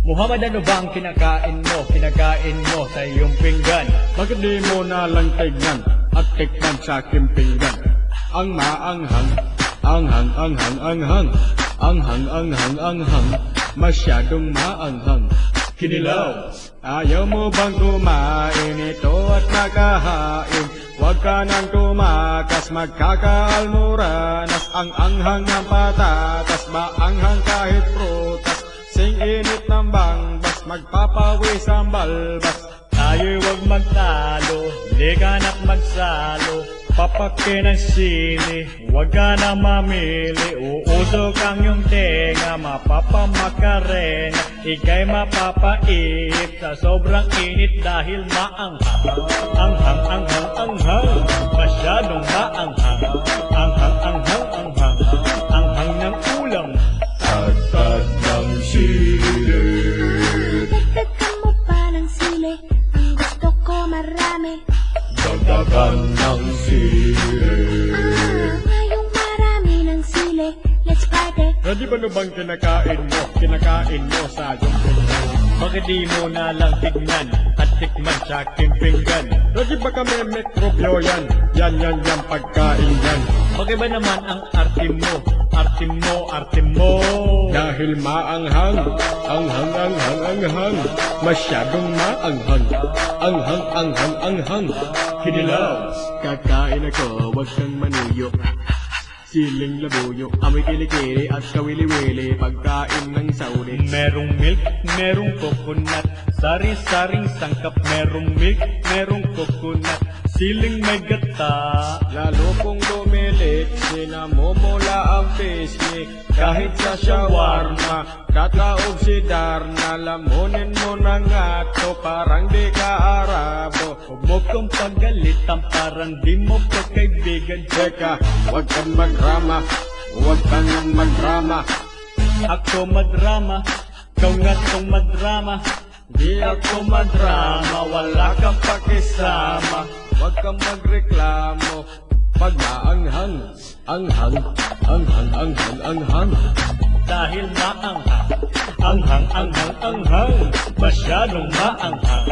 Muhammad, ano bang kinakain mo? Kinakain mo sa iyong pinggan. Bakit di mo na lang tignan at tikman sa aking pinggan? Ang maanghang, anghang, anghang, anghang, anghang, anghang, anghang, masyadong maanghang. Kinilaw. Ayaw mo bang kumain ito at makahain? Huwag ka nang tumakas, magkakaalmoranas. Ang anghang ng patatas, maanghang kahit prutas. Sing init ng bangbas, magpapawis ang balbas. Tayo wag magtalo, ligan at magsalo. Papakin ang sili, wag ka na mamili. Uusog ang iyong tenga, mapapamakarena. Ika'y mapapaip sa sobrang init dahil maanghang. Anghang, anghang, anghang, masyadong maanghang. Anghang, anghang, anghang, anghang ng ulam. Agad ng sili. Dagdagan mo pa ng sili, ang gusto ko marami. Dagdagan ng sili. Ngayong marami ng sili, let's party. Ready ba na bang kinakain mo? Kinakain mo sa iyong pinggan? Bakit di mo na lang tignan at tikman sa aking pinggan? Ready ba kami mikrobyo yan? Yan pagkain yan. Bakit ba naman ang arte mo? Arte mo, arte mo. Dahil maanghang, anghang, anghang, anghang, masyadong maanghang. Anghang, anghang, anghang, Kinilaw. Kakain ako, wag kang manuyo. Siling labuyo, amoy kilikili at kawili-wili. Pagkain ng saudi. Merong milk, merong coconut, sari-saring sangkap. Merong milk, merong coconut, siling may gata. Lalo kong lumilit, sinamumula ang pisngi. Kahit sa shawarma, kataob si Darna. Lamunin mo na nga to, parang di ka Arabo. Huwag mo kong pagalitan, parang di mo ko kaibigan. Teka, wag kang magdrama, wag kang magdrama. Ako madrama, ikaw nga tong madrama. Di ako madrama, wala kang pakisama. Wag kang magreklamo, pag maanghang, anghang, anghang, anghang, anghang. Dahil maanghang, anghang, anghang, anghang, masyadong maanghang,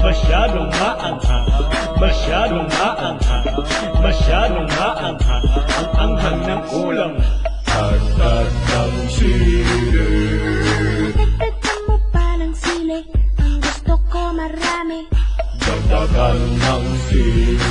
masyadong maanghang, masyadong maanghang, masyadong maanghang, ang anghang ng ulam. Agad ng sili. Dagdagan mo pa ng sili, ang gusto ko marami. Dagdagan ng sili.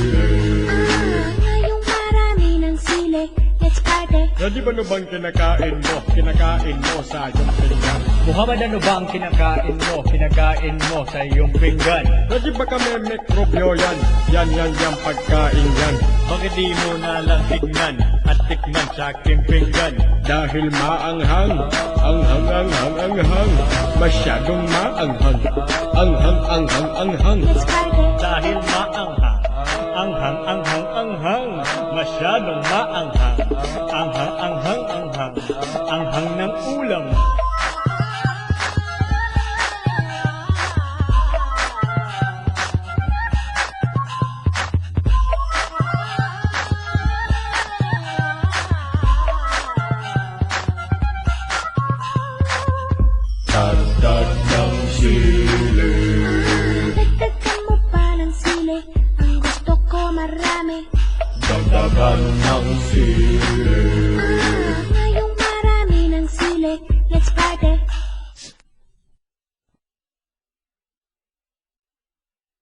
Ngayong marami ng sili, let's party. Ready ba na bang kinakain mo? Kinakain mo sa iyong pinggan? Muhammad, ano bang kinakain mo? Kinakain mo sa iyong pinggan. Ready ba kami mikrobyo yan? Yan pagkain yan. Bakit di mo na lang tignan at tikman sa aking pinggan? Dahil maanghang, anghang, anghang, anghang, masyadong maanghang. Anghang, anghang, anghang. Let's party. Dahil maanghang, anghang, anghang, anghang, masyadong maanghang. Anghang, anghang, anghang, anghang ng ulam. Dagdag ng sili. Dagdagan mo pa ng sili, ang gusto ko marami. Dagdagan ng sili. Ngayong marami ng sili, let's party.